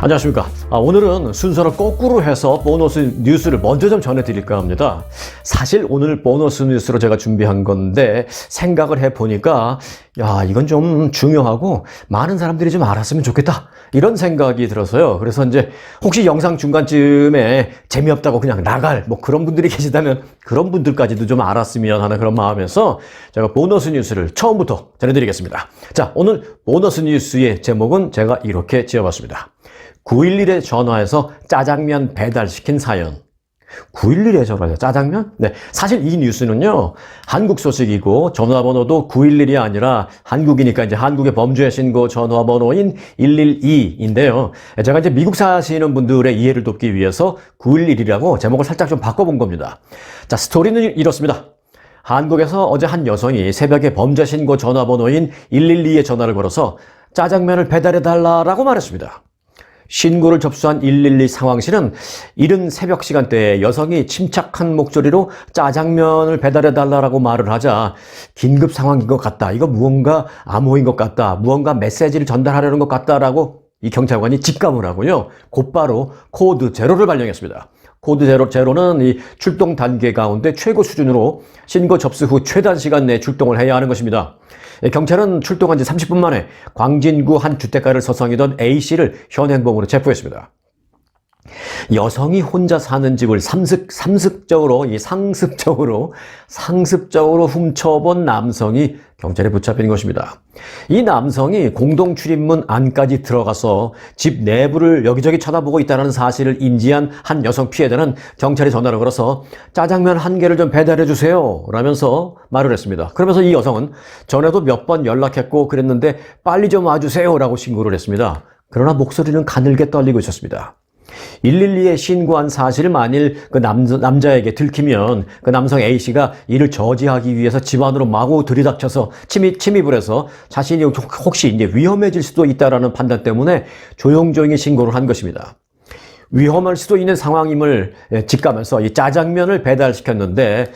안녕하십니까. 오늘은 순서를 거꾸로 해서 보너스 뉴스를 먼저 좀 전해드릴까 합니다. 사실 오늘 보너스 뉴스로 제가 준비한 건데 생각을 해보니까 이건 좀 중요하고 많은 사람들이 좀 알았으면 좋겠다 이런 생각이 들어서요. 그래서 이제 혹시 영상 중간쯤에 재미없다고 그냥 나갈 그런 분들이 계시다면 그런 분들까지도 좀 알았으면 하는 그런 마음에서 제가 보너스 뉴스를 처음부터 전해드리겠습니다. 자, 오늘 보너스 뉴스의 제목은 제가 이렇게 지어봤습니다. 911에 전화해서 짜장면 배달시킨 사연. 911에 전화해서 짜장면? 네, 사실 이 뉴스는요, 한국 소식이고 전화번호도 911이 아니라 한국이니까 이제 한국의 범죄 신고 전화번호인 112인데요. 제가 이제 미국 사시는 분들의 이해를 돕기 위해서 911이라고 제목을 살짝 좀 바꿔본 겁니다. 자, 스토리는 이렇습니다. 한국에서 어제 한 여성이 새벽에 범죄 신고 전화번호인 112에 전화를 걸어서 짜장면을 배달해달라고 말했습니다. 신고를 접수한 112 상황실은 이른 새벽 시간대에 여성이 침착한 목소리로 짜장면을 배달해달라고 말을 하자 긴급 상황인 것 같다. 이거 무언가 암호인 것 같다. 무언가 메시지를 전달하려는 것 같다라고 이 경찰관이 직감을 하고요. 곧바로 코드 제로를 발령했습니다. 코드 제로는 이 출동 단계 가운데 최고 수준으로 신고 접수 후 최단 시간 내에 출동을 해야 하는 것입니다. 경찰은 출동한 지 30분 만에 광진구 한 주택가를 서성이던 A씨를 현행범으로 체포했습니다. 여성이 혼자 사는 집을 상습적으로 훔쳐본 남성이 경찰에 붙잡힌 것입니다. 이 남성이 공동 출입문 안까지 들어가서 집 내부를 여기저기 쳐다보고 있다는 사실을 인지한 한 여성 피해자는 경찰에 전화를 걸어서 짜장면 1개를 좀 배달해 주세요 라면서 말을 했습니다. 그러면서 이 여성은 전에도 몇 번 연락했고 그랬는데 빨리 좀 와주세요 라고 신고를 했습니다. 그러나 목소리는 가늘게 떨리고 있었습니다. 112에 신고한 사실을 만일 그 남자에게 들키면 그 남성 A씨가 이를 저지하기 위해서 집 안으로 마구 들이닥쳐서 침입을 해서 자신이 혹시 이제 위험해질 수도 있다라는 판단 때문에 조용조용히 신고를 한 것입니다. 위험할 수도 있는 상황임을 직감해서 이 짜장면을 배달시켰는데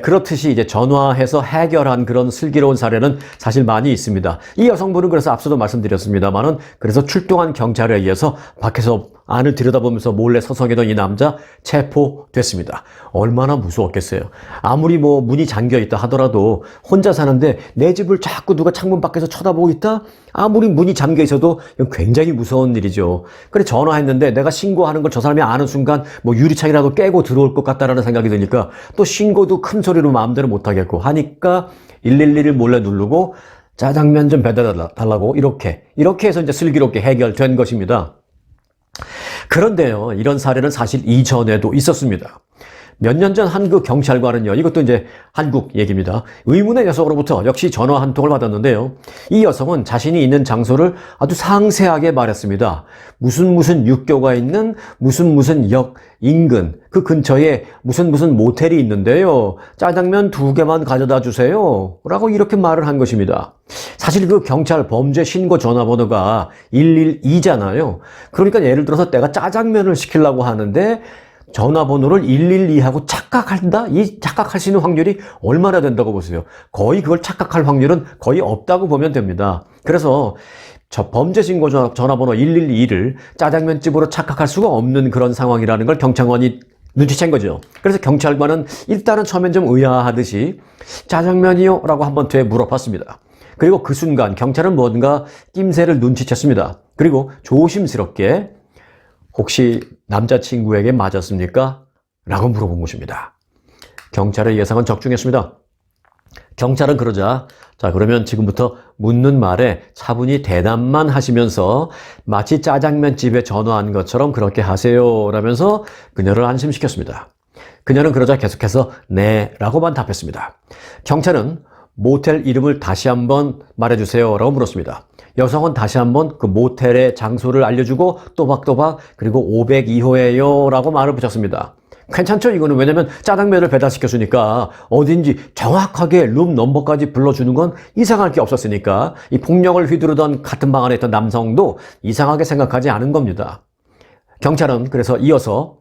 그렇듯이 이제 전화해서 해결한 그런 슬기로운 사례는 사실 많이 있습니다. 이 여성분은 그래서 앞서도 말씀드렸습니다만은 그래서 출동한 경찰에 의해서 밖에서 안을 들여다보면서 몰래 서성이던 이 남자 체포됐습니다. 얼마나 무서웠겠어요. 아무리 문이 잠겨 있다 하더라도 혼자 사는데 내 집을 자꾸 누가 창문 밖에서 쳐다보고 있다? 아무리 문이 잠겨 있어도 굉장히 무서운 일이죠. 그래 전화했는데 내가 신고하는 걸 저 사람이 아는 순간 유리창이라도 깨고 들어올 것 같다라는 생각이 드니까 또 신고도 큰 소리로 마음대로 못하겠고 하니까 112를 몰래 누르고 짜장면 좀 배달달라고 이렇게 해서 이제 슬기롭게 해결된 것입니다. 그런데요, 이런 사례는 사실 이전에도 있었습니다. 몇 년 전 한국 경찰관은요, 이것도 이제 한국 얘기입니다. 의문의 여성으로부터 역시 전화 한 통을 받았는데요. 이 여성은 자신이 있는 장소를 아주 상세하게 말했습니다. 무슨 육교가 있는 무슨 역 인근 그 근처에 무슨 모텔이 있는데요. 짜장면 2개만 가져다 주세요. 라고 이렇게 말을 한 것입니다. 사실 그 경찰 범죄 신고 전화번호가 112잖아요. 그러니까 예를 들어서 내가 짜장면을 시키려고 하는데 전화번호를 112하고 착각한다? 이 착각할 수 있는 확률이 얼마나 된다고 보세요? 거의 그걸 착각할 확률은 거의 없다고 보면 됩니다. 그래서 저 범죄 신고 전화번호 112를 짜장면집으로 착각할 수가 없는 그런 상황이라는 걸 경찰관이 눈치챈 거죠. 그래서 경찰관은 일단은 처음엔 좀 의아하듯이 짜장면이요? 라고 한번 더 물어봤습니다. 그리고 그 순간 경찰은 뭔가 낌새를 눈치챘습니다. 그리고 조심스럽게 혹시 남자친구에게 맞았습니까? 라고 물어본 것입니다. 경찰의 예상은 적중했습니다. 경찰은 그러자 자 그러면 지금부터 묻는 말에 차분히 대답만 하시면서 마치 짜장면집에 전화한 것처럼 그렇게 하세요 라면서 그녀를 안심시켰습니다. 그녀는 그러자 계속해서 네 라고만 답했습니다. 경찰은 모텔 이름을 다시 한번 말해주세요 라고 물었습니다. 여성은 다시 한번 그 모텔의 장소를 알려주고 또박또박 그리고 502호예요 라고 말을 붙였습니다. 괜찮죠 이거는. 왜냐면 짜장면을 배달시켰으니까 어딘지 정확하게 룸 넘버까지 불러주는 건 이상할 게 없었으니까 이 폭력을 휘두르던 같은 방 안에 있던 남성도 이상하게 생각하지 않은 겁니다. 경찰은 그래서 이어서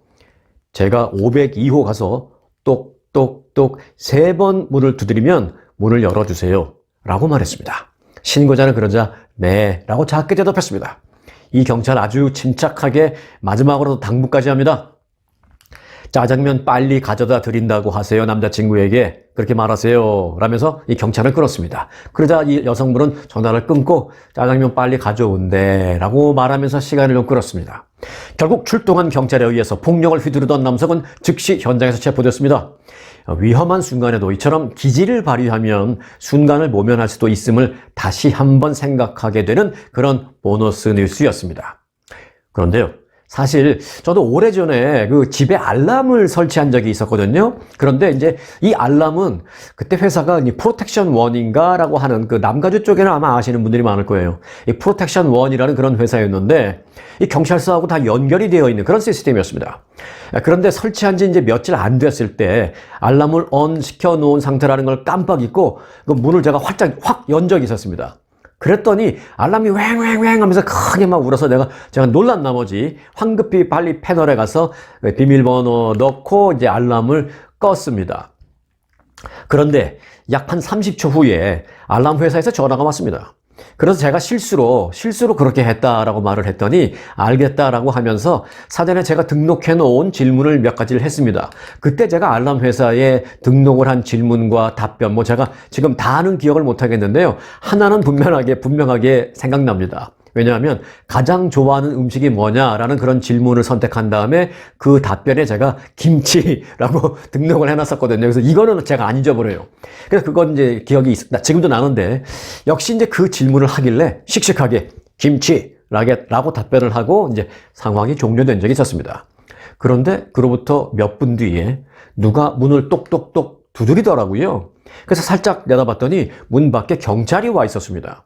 제가 502호 가서 똑똑똑 3번 문을 두드리면 문을 열어주세요 라고 말했습니다. 신고자는 그러자 네 라고 작게 대답했습니다. 이 경찰 아주 침착하게 마지막으로 당부까지 합니다. 짜장면 빨리 가져다 드린다고 하세요. 남자친구에게 그렇게 말하세요. 라면서 이 경찰을 끌었습니다. 그러자 이 여성분은 전화를 끊고 짜장면 빨리 가져온대 라고 말하면서 시간을 좀 끌었습니다. 결국 출동한 경찰에 의해서 폭력을 휘두르던 남성은 즉시 현장에서 체포됐습니다. 위험한 순간에도 이처럼 기지를 발휘하면 순간을 모면할 수도 있음을 다시 한번 생각하게 되는 그런 보너스 뉴스였습니다. 그런데요, 사실 저도 오래전에 그 집에 알람을 설치한 적이 있었거든요. 그런데 이제 이 알람은 그때 회사가 프로텍션 원인가라고 하는 그 남가주 쪽에는 아마 아시는 분들이 많을 거예요. 이 프로텍션 원이라는 그런 회사였는데 이 경찰서하고 다 연결이 되어 있는 그런 시스템이었습니다. 그런데 설치한 지 이제 며칠 안 됐을 때 알람을 ON 시켜 놓은 상태라는 걸 깜빡 잊고 그 문을 제가 활짝 확 연 적이 있었습니다. 그랬더니 알람이 왱왱왱 하면서 크게 막 울어서 제가 놀란 나머지 황급히 빨리 패널에 가서 비밀번호 넣고 이제 알람을 껐습니다. 그런데 약 한 30초 후에 알람 회사에서 전화가 왔습니다. 그래서 제가 실수로 그렇게 했다라고 말을 했더니 알겠다라고 하면서 사전에 제가 등록해 놓은 질문을 몇 가지를 했습니다. 그때 제가 알람 회사에 등록을 한 질문과 답변 제가 지금 다 아는 기억을 못 하겠는데요. 하나는 분명하게 생각납니다. 왜냐하면 가장 좋아하는 음식이 뭐냐라는 그런 질문을 선택한 다음에 그 답변에 제가 김치라고 등록을 해놨었거든요. 그래서 이거는 제가 안 잊어버려요. 그래서 그건 이제 기억이 지금도 나는데 역시 이제 그 질문을 하길래 씩씩하게 김치라고 답변을 하고 이제 상황이 종료된 적이 있었습니다. 그런데 그로부터 몇 분 뒤에 누가 문을 똑똑똑 두드리더라고요. 그래서 살짝 내다봤더니 문 밖에 경찰이 와 있었습니다.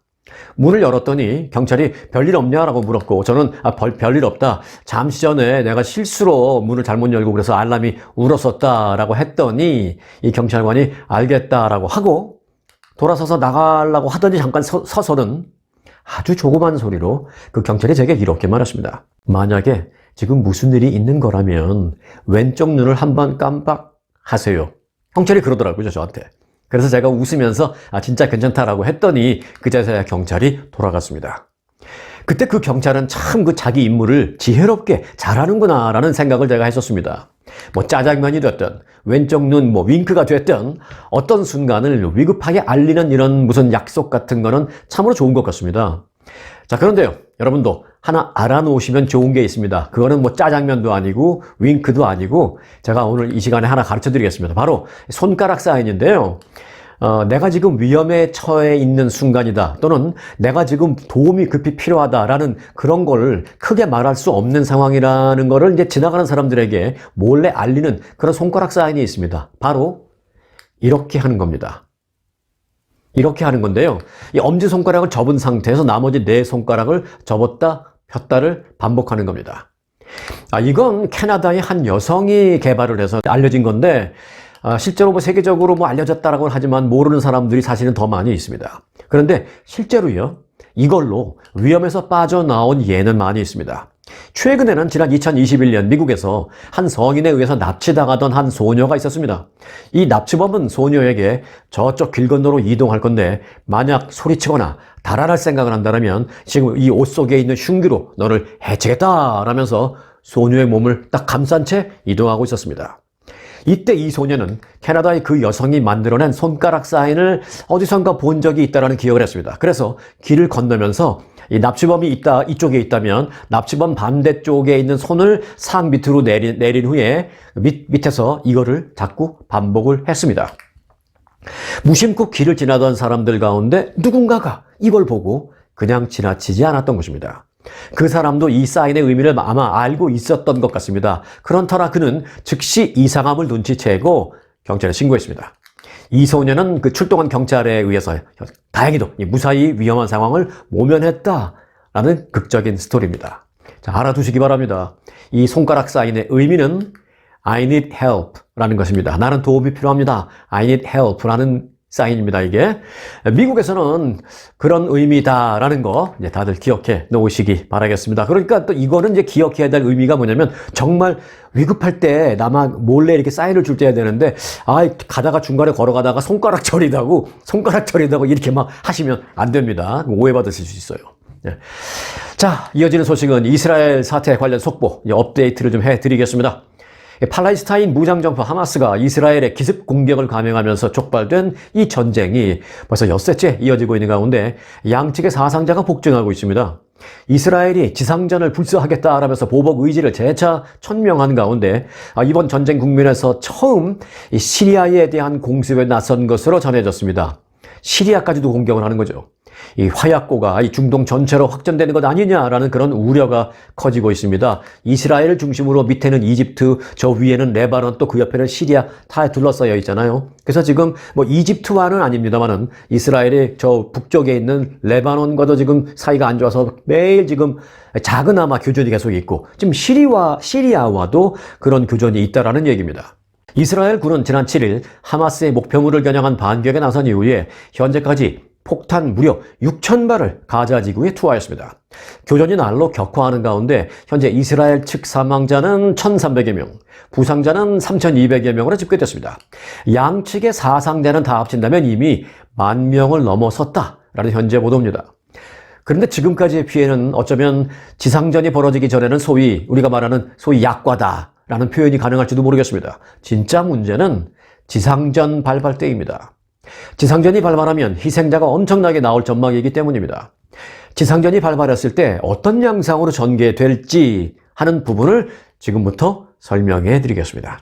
문을 열었더니 경찰이 별일 없냐라고 물었고 저는 별일 없다. 잠시 전에 내가 실수로 문을 잘못 열고 그래서 알람이 울었었다라고 했더니 이 경찰관이 알겠다라고 하고 돌아서서 나가려고 하더니 잠깐 서서는 아주 조그만 소리로 그 경찰이 제게 이렇게 말했습니다. 만약에 지금 무슨 일이 있는 거라면 왼쪽 눈을 한번 깜빡하세요. 경찰이 그러더라고요, 저한테. 그래서 제가 웃으면서 진짜 괜찮다라고 했더니 그제서야 경찰이 돌아갔습니다. 그때 그 경찰은 참 그 자기 임무를 지혜롭게 잘하는구나 라는 생각을 제가 했었습니다. 짜장면이 됐든 왼쪽 눈 윙크가 됐든 어떤 순간을 위급하게 알리는 이런 무슨 약속 같은 거는 참으로 좋은 것 같습니다. 자, 그런데요, 여러분도 하나 알아놓으시면 좋은 게 있습니다. 그거는 짜장면도 아니고 윙크도 아니고 제가 오늘 이 시간에 하나 가르쳐 드리겠습니다. 바로 손가락 사인인데요. 내가 지금 위험에 처해 있는 순간이다 또는 내가 지금 도움이 급히 필요하다라는 그런 걸 크게 말할 수 없는 상황이라는 거를 이제 지나가는 사람들에게 몰래 알리는 그런 손가락 사인이 있습니다. 바로 이렇게 하는 겁니다. 이렇게 하는 건데요. 이 엄지손가락을 접은 상태에서 나머지 네 손가락을 접었다 폈다를 반복하는 겁니다. 이건 캐나다의 한 여성이 개발을 해서 알려진 건데 실제로 세계적으로 알려졌다라고 하지만 모르는 사람들이 사실은 더 많이 있습니다. 그런데 실제로요, 이걸로 위험에서 빠져나온 예는 많이 있습니다. 최근에는 지난 2021년 미국에서 한 성인에 의해서 납치당하던 한 소녀가 있었습니다. 이 납치범은 소녀에게 저쪽 길 건너로 이동할 건데 만약 소리치거나 달아날 생각을 한다면 지금 이 옷 속에 있는 흉기로 너를 해치겠다 라면서 소녀의 몸을 딱 감싼 채 이동하고 있었습니다. 이때 이 소녀는 캐나다의 그 여성이 만들어낸 손가락 사인을 어디선가 본 적이 있다는 기억을 했습니다. 그래서 길을 건너면서 이 납치범이 이쪽에 있다면 납치범 반대쪽에 있는 손을 상 밑으로 내린 후에 밑에서 이거를 자꾸 반복을 했습니다. 무심코 길을 지나던 사람들 가운데 누군가가 이걸 보고 그냥 지나치지 않았던 것입니다. 그 사람도 이 사인의 의미를 아마 알고 있었던 것 같습니다. 그렇더라 그는 즉시 이상함을 눈치채고 경찰에 신고했습니다. 이 소녀는 그 출동한 경찰에 의해서 다행히도 무사히 위험한 상황을 모면했다라는 극적인 스토리입니다. 자, 알아두시기 바랍니다. 이 손가락 사인의 의미는 I need help 라는 것입니다. 나는 도움이 필요합니다. I need help 라는 사인입니다, 이게. 미국에서는 그런 의미다라는 거 이제 다들 기억해 놓으시기 바라겠습니다. 그러니까 또 이거는 이제 기억해야 될 의미가 뭐냐면 정말 위급할 때 나만 몰래 이렇게 사인을 줄 때 해야 되는데 가다가 중간에 걸어가다가 손가락 처리다고 이렇게 막 하시면 안 됩니다. 오해받으실 수 있어요. 네. 자, 이어지는 소식은 이스라엘 사태 관련 속보, 업데이트를 좀 해드리겠습니다. 팔레스타인 무장정파 하마스가 이스라엘에 기습 공격을 감행하면서 촉발된 이 전쟁이 벌써 엿새째 이어지고 있는 가운데 양측의 사상자가 폭증하고 있습니다. 이스라엘이 지상전을 불사하겠다라면서 보복 의지를 재차 천명한 가운데 이번 전쟁 국면에서 처음 시리아에 대한 공습에 나선 것으로 전해졌습니다. 시리아까지도 공격을 하는 거죠. 이 화약고가 이 중동 전체로 확전되는 것 아니냐라는 그런 우려가 커지고 있습니다. 이스라엘을 중심으로 밑에는 이집트, 저 위에는 레바논, 또 그 옆에는 시리아 다 둘러싸여 있잖아요. 그래서 지금 뭐 이집트와는 아닙니다만은 이스라엘의 저 북쪽에 있는 레바논과도 지금 사이가 안 좋아서 매일 지금 작은아마 교전이 계속 있고 지금 시리아와도 그런 교전이 있다라는 얘기입니다. 이스라엘 군은 지난 7일 하마스의 목표물을 겨냥한 반격에 나선 이후에 현재까지 폭탄 무려 6,000발을 가자 지구에 투하했습니다. 교전이 날로 격화하는 가운데 현재 이스라엘 측 사망자는 1,300여 명, 부상자는 3,200여 명으로 집계됐습니다. 양측의 사상자는 다 합친다면 이미 10,000명을 넘어섰다라는 현재 보도입니다. 그런데 지금까지의 피해는 어쩌면 지상전이 벌어지기 전에는 소위 우리가 말하는 소위 약과다라는 표현이 가능할지도 모르겠습니다. 진짜 문제는 지상전 발발 때입니다. 지상전이 발발하면 희생자가 엄청나게 나올 전망이기 때문입니다. 지상전이 발발했을 때 어떤 양상으로 전개될지 하는 부분을 지금부터 설명해 드리겠습니다.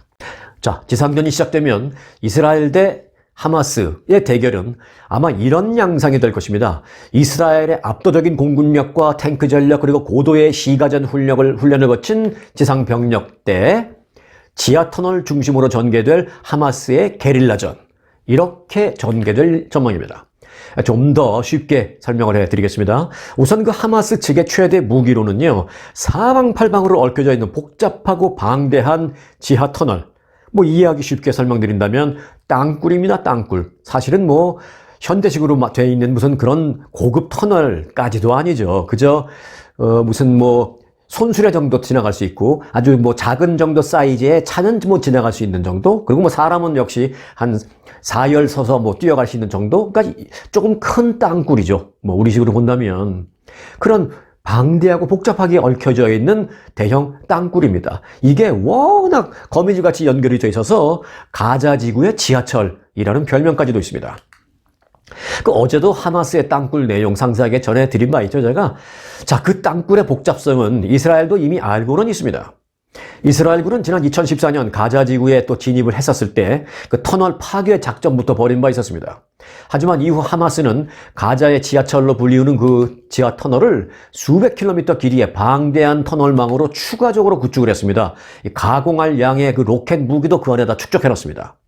자, 지상전이 시작되면 이스라엘 대 하마스의 대결은 아마 이런 양상이 될 것입니다. 이스라엘의 압도적인 공군력과 탱크 전력 그리고 고도의 시가전 훈련을 거친 지상병력 대 지하터널 중심으로 전개될 하마스의 게릴라전, 이렇게 전개될 전망입니다. 좀 더 쉽게 설명을 해드리겠습니다. 우선 그 하마스 측의 최대 무기로는요, 사방팔방으로 얽혀져 있는 복잡하고 방대한 지하터널, 뭐 이해하기 쉽게 설명드린다면 땅굴입니다. 땅굴. 사실은 뭐 현대식으로 되어 있는 무슨 그런 고급 터널까지도 아니죠. 그저 무슨 뭐 손수레 정도 지나갈 수 있고 아주 뭐 작은 정도 사이즈의 차는 뭐 지나갈 수 있는 정도, 그리고 뭐 사람은 역시 한 4열 서서 뭐 뛰어갈 수 있는 정도까지 조금 큰 땅굴이죠. 뭐 우리식으로 본다면 그런 방대하고 복잡하게 얽혀져 있는 대형 땅굴입니다. 이게 워낙 거미줄같이 연결이 돼 있어서 가자 지구의 지하철이라는 별명까지도 있습니다. 어제도 하마스의 땅굴 내용 상세하게 전해드린 바 있죠, 제가. 자, 그 땅굴의 복잡성은 이스라엘도 이미 알고는 있습니다. 이스라엘군은 지난 2014년 가자 지구에 또 진입을 했었을 때 그 터널 파괴 작전부터 벌인 바 있었습니다. 하지만 이후 하마스는 가자의 지하철로 불리우는 그 지하 터널을 수백 킬로미터 길이의 방대한 터널망으로 추가적으로 구축을 했습니다. 가공할 양의 그 로켓 무기도 그 안에다 축적해 놨습니다.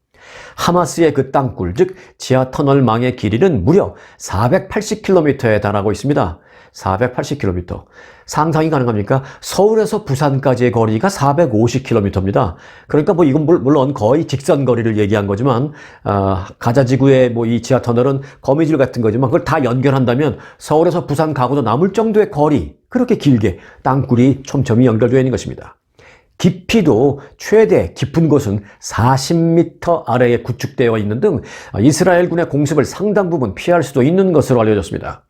하마스의 그 땅굴, 즉 지하 터널망의 길이는 무려 480km에 달하고 있습니다. 480km. 상상이 가능합니까? 서울에서 부산까지의 거리가 450km입니다. 그러니까 뭐 이건 물론 거의 직선 거리를 얘기한 거지만 가자 지구의 뭐 이 지하 터널은 거미줄 같은 거지만 그걸 다 연결한다면 서울에서 부산 가고도 남을 정도의 거리, 그렇게 길게 땅굴이 촘촘히 연결되어 있는 것입니다. 깊이도 최대 깊은 곳은 40m 아래에 구축되어 있는 등 이스라엘군의 공습을 상당 부분 피할 수도 있는 것으로 알려졌습니다.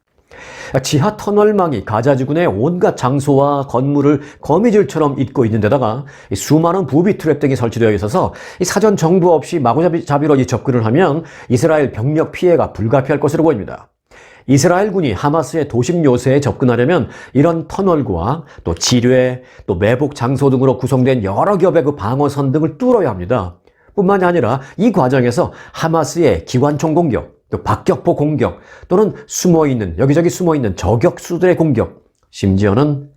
지하 터널망이 가자지구의 온갖 장소와 건물을 거미줄처럼 잇고 있는 데다가 수많은 부비 트랩 등이 설치되어 있어서 사전 정보 없이 마구잡이로 접근을 하면 이스라엘 병력 피해가 불가피할 것으로 보입니다. 이스라엘군이 하마스의 도심 요새에 접근하려면 이런 터널과 또 지뢰, 또 매복 장소 등으로 구성된 여러 겹의 그 방어선 등을 뚫어야 합니다. 뿐만이 아니라 이 과정에서 하마스의 기관총 공격, 또 박격포 공격, 또는 여기저기 숨어있는 저격수들의 공격, 심지어는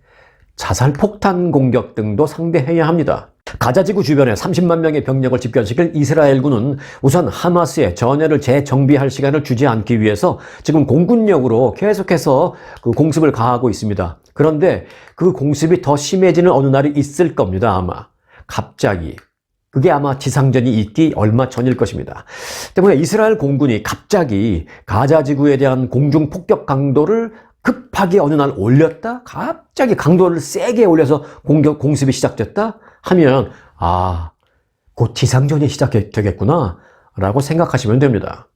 자살폭탄 공격 등도 상대해야 합니다. 가자지구 주변에 30만 명의 병력을 집결시킬 이스라엘군은 우선 하마스의 전열을 재정비할 시간을 주지 않기 위해서 지금 공군력으로 계속해서 그 공습을 가하고 있습니다. 그런데 그 공습이 더 심해지는 어느 날이 있을 겁니다, 아마. 갑자기. 그게 아마 지상전이 있기 얼마 전일 것입니다. 때문에 이스라엘 공군이 갑자기 가자지구에 대한 공중 폭격 강도를 급하게 어느 날 올렸다? 갑자기 강도를 세게 올려서 공습이 시작됐다? 하면 곧 지상전이 시작되겠구나 라고 생각하시면 됩니다.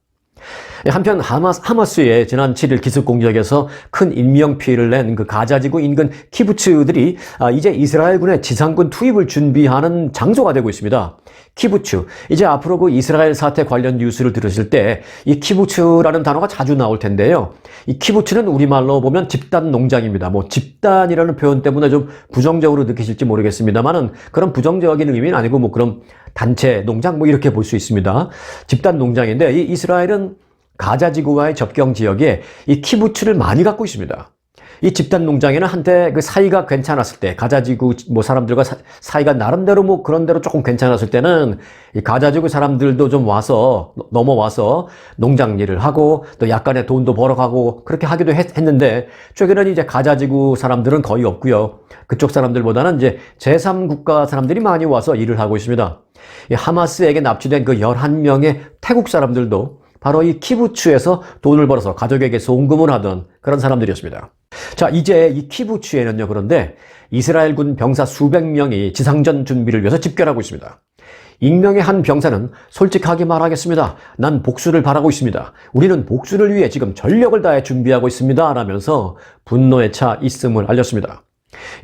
한편 하마스의 지난 7일 기습 공격에서 큰 인명 피해를 낸 그 가자지구 인근 키부츠들이 이제 이스라엘군의 지상군 투입을 준비하는 장소가 되고 있습니다. 키부츠. 이제 앞으로 그 이스라엘 사태 관련 뉴스를 들으실 때 이 키부츠라는 단어가 자주 나올 텐데요. 이 키부츠는 우리말로 보면 집단 농장입니다. 뭐 집단이라는 표현 때문에 좀 부정적으로 느끼실지 모르겠습니다만은 그런 부정적인 의미는 아니고 뭐 그런 단체 농장 뭐 이렇게 볼 수 있습니다. 집단 농장인데 이 이스라엘은 가자지구와의 접경 지역에 이 키부츠를 많이 갖고 있습니다. 이 집단 농장에는 한때 그 사이가 괜찮았을 때, 가자지구 뭐 사람들과 사이가 나름대로 뭐 그런 대로 조금 괜찮았을 때는 이 가자지구 사람들도 좀 넘어와서 농장 일을 하고 또 약간의 돈도 벌어가고 그렇게 하기도 했는데 최근에는 이제 가자지구 사람들은 거의 없고요. 그쪽 사람들보다는 이제 제3국가 사람들이 많이 와서 일을 하고 있습니다. 이 하마스에게 납치된 그 11명의 태국 사람들도 바로 이 키부츠에서 돈을 벌어서 가족에게 송금을 하던 그런 사람들이었습니다. 자, 이제 이 키부츠에는요, 그런데 이스라엘군 병사 수백 명이 지상전 준비를 위해서 집결하고 있습니다. 익명의 한 병사는 솔직하게 말하겠습니다. 난 복수를 바라고 있습니다. 우리는 복수를 위해 지금 전력을 다해 준비하고 있습니다. 라면서 분노에 차 있음을 알렸습니다.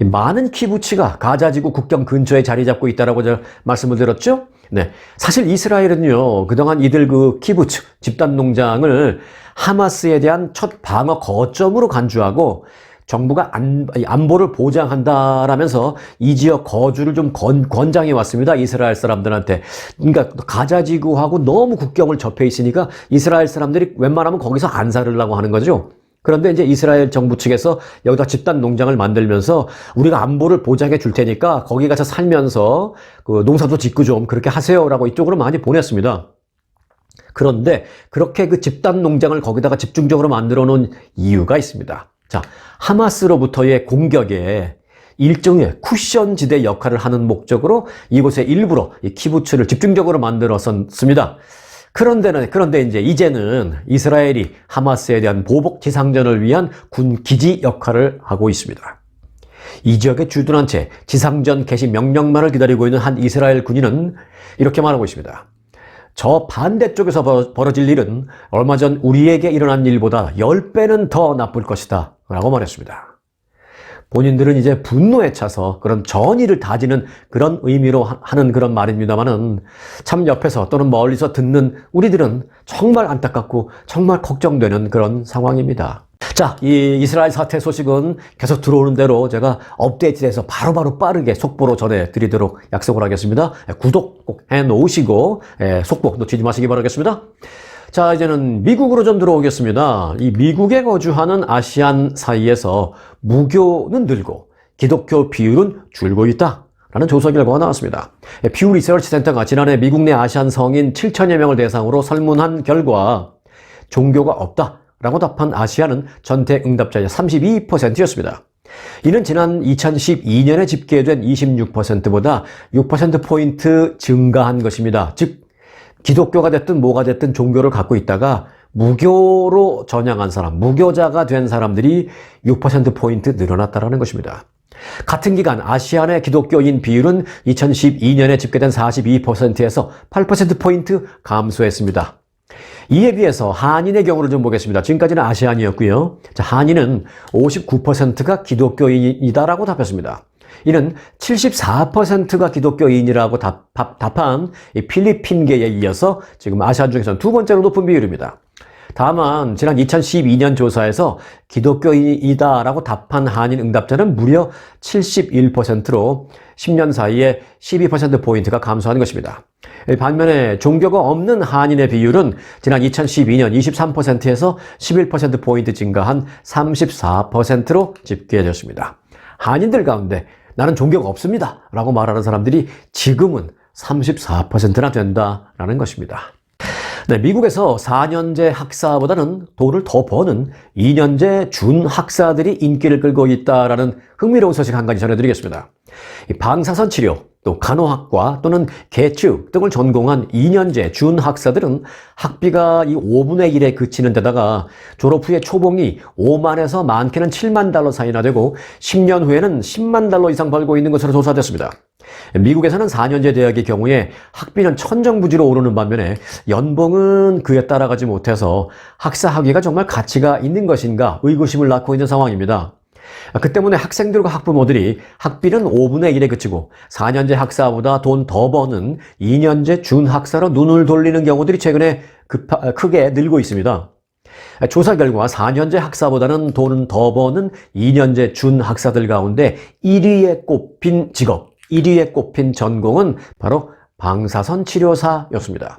많은 키부츠가 가자지구 국경 근처에 자리 잡고 있다라고 제가 말씀을 드렸죠? 네. 사실 이스라엘은요, 그동안 이들 그 키부츠, 집단 농장을 하마스에 대한 첫 방어 거점으로 간주하고 정부가 안보를 보장한다라면서 이 지역 거주를 좀 권장해 왔습니다. 이스라엘 사람들한테. 그러니까 가자지구하고 너무 국경을 접해 있으니까 이스라엘 사람들이 웬만하면 거기서 안 살으려고 하는 거죠. 그런데 이제 이스라엘 정부 측에서 여기다 집단 농장을 만들면서 우리가 안보를 보장해 줄 테니까 거기 가서 살면서 그 농사도 짓고 좀 그렇게 하세요라고 이쪽으로 많이 보냈습니다. 그런데 그렇게 그 집단 농장을 거기다가 집중적으로 만들어 놓은 이유가 있습니다. 자, 하마스로부터의 공격에 일종의 쿠션 지대 역할을 하는 목적으로 이곳에 일부러 이 키부츠를 집중적으로 만들었습니다. 그런데 이제는 이스라엘이 하마스에 대한 보복 지상전을 위한 군 기지 역할을 하고 있습니다. 이 지역에 주둔한 채 지상전 개시 명령만을 기다리고 있는 한 이스라엘 군인은 이렇게 말하고 있습니다. 저 반대쪽에서 벌어질 일은 얼마 전 우리에게 일어난 일보다 10배는 더 나쁠 것이다 라고 말했습니다. 본인들은 이제 분노에 차서 그런 전의를 다지는 그런 의미로 하는 그런 말입니다만은 참 옆에서 또는 멀리서 듣는 우리들은 정말 안타깝고 정말 걱정되는 그런 상황입니다. 자, 이 이스라엘 사태 소식은 계속 들어오는 대로 제가 업데이트해서 바로바로 빠르게 속보로 전해드리도록 약속을 하겠습니다. 구독 꼭 해놓으시고 속보 놓치지 마시기 바라겠습니다. 자, 이제는 미국으로 좀 들어오겠습니다. 이 미국에 거주하는 아시안 사이에서 무교는 늘고 기독교 비율은 줄고 있다 라는 조사 결과가 나왔습니다. 퓨 리서치 센터가 지난해 미국 내 아시안 성인 7천여 명을 대상으로 설문한 결과 종교가 없다 라고 답한 아시아는 전체 응답자의 32%였습니다. 이는 지난 2012년에 집계된 26%보다 6%포인트 증가한 것입니다. 즉 기독교가 됐든 뭐가 됐든 종교를 갖고 있다가 무교로 전향한 사람, 무교자가 된 사람들이 6%포인트 늘어났다는 것입니다. 같은 기간 아시안의 기독교인 비율은 2012년에 집계된 42%에서 8%포인트 감소했습니다. 이에 비해서 한인의 경우를 좀 보겠습니다. 지금까지는 아시안이었고요. 자, 한인은 59%가 기독교인이다라고 답했습니다. 이는 74%가 기독교인이라고 답한 필리핀계에 이어서 지금 아시안 중에서는 두 번째로 높은 비율입니다. 다만 지난 2012년 조사에서 기독교인이다라고 답한 한인 응답자는 무려 71%로 10년 사이에 12%포인트가 감소한 것입니다. 반면에 종교가 없는 한인의 비율은 지난 2012년 23%에서 11%포인트 증가한 34%로 집계되었습니다. 한인들 가운데 나는 종교가 없습니다 라고 말하는 사람들이 지금은 34%나 된다라는 것입니다. 네, 미국에서 4년제 학사보다는 돈을 더 버는 2년제 준학사들이 인기를 끌고 있다라는 흥미로운 소식 한 가지 전해드리겠습니다. 방사선 치료, 또 간호학과 또는 개축 등을 전공한 2년제 준학사들은 학비가 이 5분의 1에 그치는 데다가 졸업 후에 초봉이 5만에서 많게는 7만 달러 사이나 되고 10년 후에는 10만 달러 이상 벌고 있는 것으로 조사됐습니다. 미국에서는 4년제 대학의 경우에 학비는 천정부지로 오르는 반면에 연봉은 그에 따라가지 못해서 학사학위가 정말 가치가 있는 것인가 의구심을 낳고 있는 상황입니다. 그 때문에 학생들과 학부모들이 학비는 5분의 1에 그치고 4년제 학사보다 돈 더 버는 2년제 준학사로 눈을 돌리는 경우들이 최근에 크게 늘고 있습니다. 조사 결과 4년제 학사보다는 돈은 더 버는 2년제 준학사들 가운데 1위에 꼽힌 직업, 1위에 꼽힌 전공은 바로 방사선 치료사였습니다.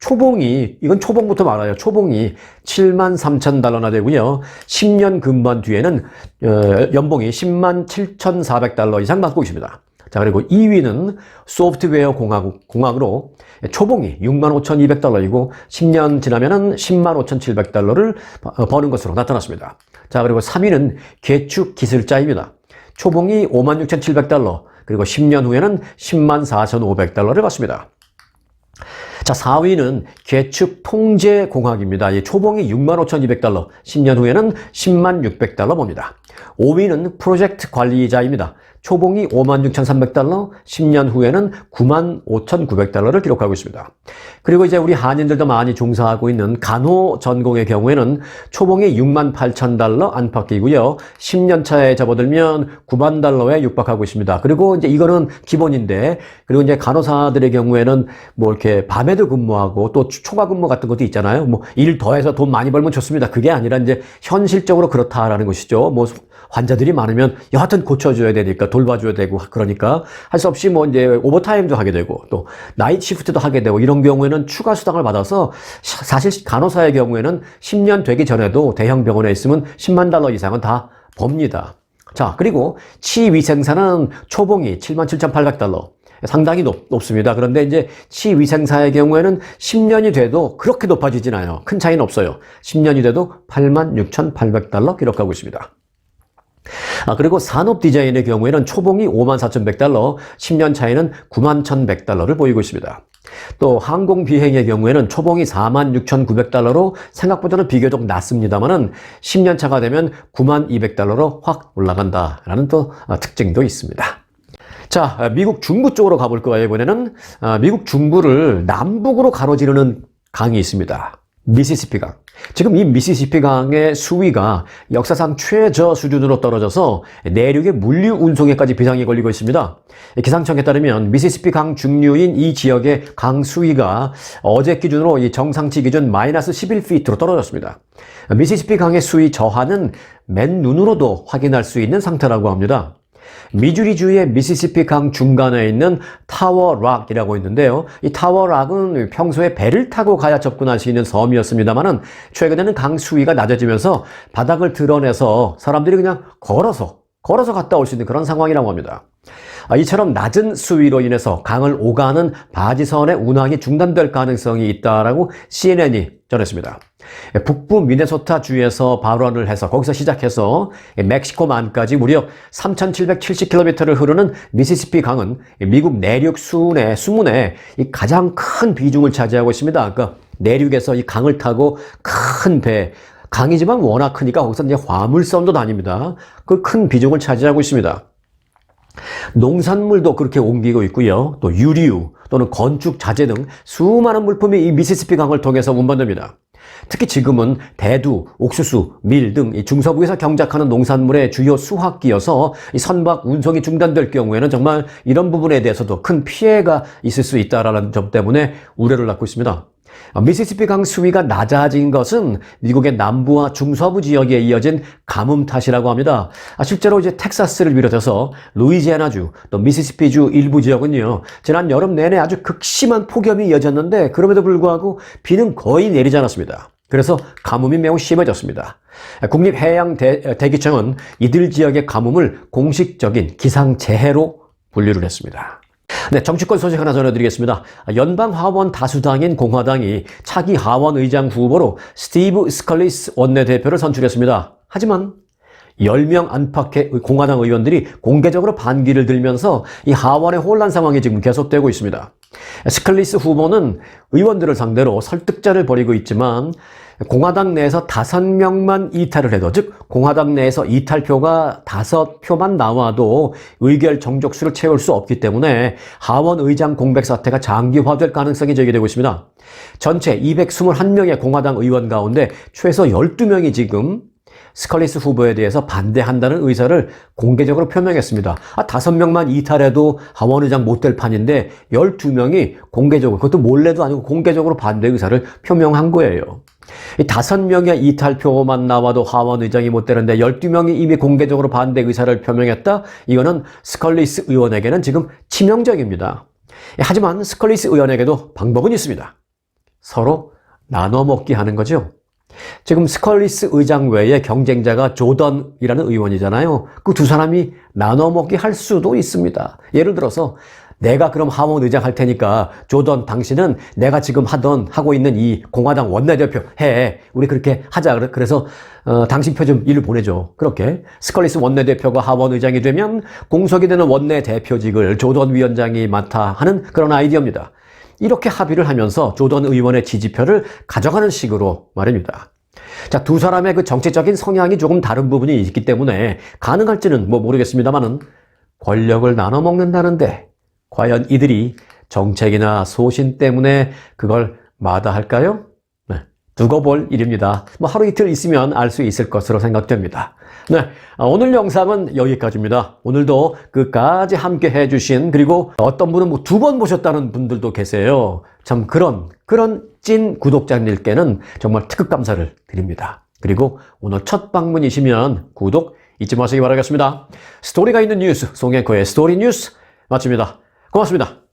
초봉이, 이건 초봉부터 말아요. 초봉이 73,000달러나 되고요. 10년 근무한 뒤에는 연봉이 107,400달러 이상 받고 있습니다. 자, 그리고 2위는 소프트웨어 공학으로 초봉이 65,200달러이고 10년 지나면은 105,700달러를 버는 것으로 나타났습니다. 자, 그리고 3위는 개축 기술자입니다. 초봉이 56,700달러, 그리고 10년 후에는 104,500달러를 받습니다. 자, 4위는 개축 통제공학입니다. 초봉이 65,200달러, 10년 후에는 106,600달러 봅니다. 5위는 프로젝트 관리자입니다. 초봉이 56,300달러, 10년 후에는 95,900달러를 기록하고 있습니다. 그리고 이제 우리 한인들도 많이 종사하고 있는 간호 전공의 경우에는 초봉이 68,000달러 안팎이고요. 10년 차에 접어들면 90,000달러에 육박하고 있습니다. 그리고 이제 이거는 기본인데, 그리고 이제 간호사들의 경우에는 뭐 이렇게 밤에도 근무하고 또 초과 근무 같은 것도 있잖아요. 뭐 일 더해서 돈 많이 벌면 좋습니다. 그게 아니라 이제 현실적으로 그렇다라는 것이죠. 뭐 환자들이 많으면 여하튼 고쳐줘야 되니까 돌봐줘야 되고, 그러니까 할 수 없이 뭐 이제 오버타임도 하게 되고 또 나이트 시프트도 하게 되고, 이런 경우에는 추가 수당을 받아서 사실 간호사의 경우에는 10년 되기 전에도 대형 병원에 있으면 10만 달러 이상은 다 법니다. 자, 그리고 치위생사는 초봉이 77,800달러. 상당히 높습니다. 그런데 이제 치위생사의 경우에는 10년이 돼도 그렇게 높아지진 않아요. 큰 차이는 없어요. 10년이 돼도 86,800달러 기록하고 있습니다. 그리고 산업 디자인의 경우에는 초봉이 54,100달러, 10년 차이는 91,100달러를 보이고 있습니다. 또 항공 비행의 경우에는 초봉이 46,900달러로 생각보다는 비교적 낮습니다만은 10년 차가 되면 92,200달러로 확 올라간다라는 또 특징도 있습니다. 자, 미국 중부 쪽으로 가볼 거예요. 이번에는 미국 중부를 남북으로 가로지르는 강이 있습니다. 미시시피 강. 지금 이 미시시피 강의 수위가 역사상 최저 수준으로 떨어져서 내륙의 물류 운송에까지 비상이 걸리고 있습니다. 기상청에 따르면 미시시피 강 중류인 이 지역의 강 수위가 어제 기준으로 이 정상치 기준 마이너스 11피트로 떨어졌습니다. 미시시피 강의 수위 저하는 맨눈으로도 확인할 수 있는 상태라고 합니다. 미주리주의 미시시피 강 중간에 있는 타워락이라고 있는데요. 이 타워락은 평소에 배를 타고 가야 접근할 수 있는 섬이었습니다만은 최근에는 강 수위가 낮아지면서 바닥을 드러내서 사람들이 그냥 걸어서 갔다 올 수 있는 그런 상황이라고 합니다. 이처럼 낮은 수위로 인해서 강을 오가는 바지선의 운항이 중단될 가능성이 있다라고 CNN이 전했습니다. 북부 미네소타 주에서 발원을 해서 거기서 시작해서 멕시코만까지 무려 3,770km를 흐르는 미시시피 강은 미국 내륙 수문에 가장 큰 비중을 차지하고 있습니다. 그러니까 내륙에서 이 강을 타고 큰 배, 강이지만 워낙 크니까 거기서 이제 화물선도 다닙니다. 그 큰 비중을 차지하고 있습니다. 농산물도 그렇게 옮기고 있고요. 또 유류 또는 건축 자재 등 수많은 물품이 이 미시시피 강을 통해서 운반됩니다. 특히 지금은 대두, 옥수수, 밀 등 중서부에서 경작하는 농산물의 주요 수확기여서 이 선박 운송이 중단될 경우에는 정말 이런 부분에 대해서도 큰 피해가 있을 수 있다는 점 때문에 우려를 낳고 있습니다. 미시시피 강 수위가 낮아진 것은 미국의 남부와 중서부 지역에 이어진 가뭄 탓이라고 합니다. 실제로 이제 텍사스를 비롯해서 루이지애나주, 또 미시시피주 일부 지역은요, 지난 여름 내내 아주 극심한 폭염이 이어졌는데 그럼에도 불구하고 비는 거의 내리지 않았습니다. 그래서 가뭄이 매우 심해졌습니다. 국립해양대기청은 이들 지역의 가뭄을 공식적인 기상재해로 분류를 했습니다. 네, 정치권 소식 하나 전해드리겠습니다. 연방하원 다수당인 공화당이 차기 하원 의장 후보로 스티브 스컬리스 원내대표를 선출했습니다. 하지만 10명 안팎의 공화당 의원들이 공개적으로 반기를 들면서 이 하원의 혼란 상황이 지금 계속되고 있습니다. 스칼리스 후보는 의원들을 상대로 설득자를 벌이고 있지만 공화당 내에서 5명만 이탈을 해도, 즉 공화당 내에서 이탈표가 5표만 나와도 의결 정족수를 채울 수 없기 때문에 하원 의장 공백 사태가 장기화될 가능성이 제기되고 있습니다. 전체 221명의 공화당 의원 가운데 최소 12명이 지금 스칼리스 후보에 대해서 반대한다는 의사를 공개적으로 표명했습니다. 5명만 이탈해도 하원의장 못 될 판인데 12명이 공개적으로, 그것도 몰래도 아니고 공개적으로 반대 의사를 표명한 거예요. 이 5명의 이탈표만 나와도 하원의장이 못 되는데 12명이 이미 공개적으로 반대 의사를 표명했다? 이거는 스칼리스 의원에게는 지금 치명적입니다. 하지만 스칼리스 의원에게도 방법은 있습니다. 서로 나눠 먹기 하는 거죠. 지금 스칼리스 의장 외에 경쟁자가 조던이라는 의원이잖아요. 그 두 사람이 나눠 먹기 할 수도 있습니다. 예를 들어서 내가 그럼 하원 의장 할 테니까 조던 당신은 내가 지금 하고 있는 이 공화당 원내대표 해. 우리 그렇게 하자. 그래서 당신 표 좀 일로 보내줘. 그렇게 스칼리스 원내대표가 하원 의장이 되면 공석이 되는 원내대표직을 조던 위원장이 맡아 하는 그런 아이디어입니다. 이렇게 합의를 하면서 조던 의원의 지지표를 가져가는 식으로 말입니다. 자, 두 사람의 그 정치적인 성향이 조금 다른 부분이 있기 때문에 가능할지는 모르겠습니다만은 권력을 나눠 먹는다는데 과연 이들이 정책이나 소신 때문에 그걸 마다할까요? 네, 두고 볼 일입니다. 하루 이틀 있으면 알 수 있을 것으로 생각됩니다. 네, 오늘 영상은 여기까지입니다. 오늘도 끝까지 함께 해주신, 그리고 어떤 분은 2번 보셨다는 분들도 계세요. 참 그런 찐 구독자님께는 정말 특급 감사를 드립니다. 그리고 오늘 첫 방문이시면 구독 잊지 마시기 바라겠습니다. 스토리가 있는 뉴스, 송앵커의 스토리 뉴스 마칩니다. 고맙습니다.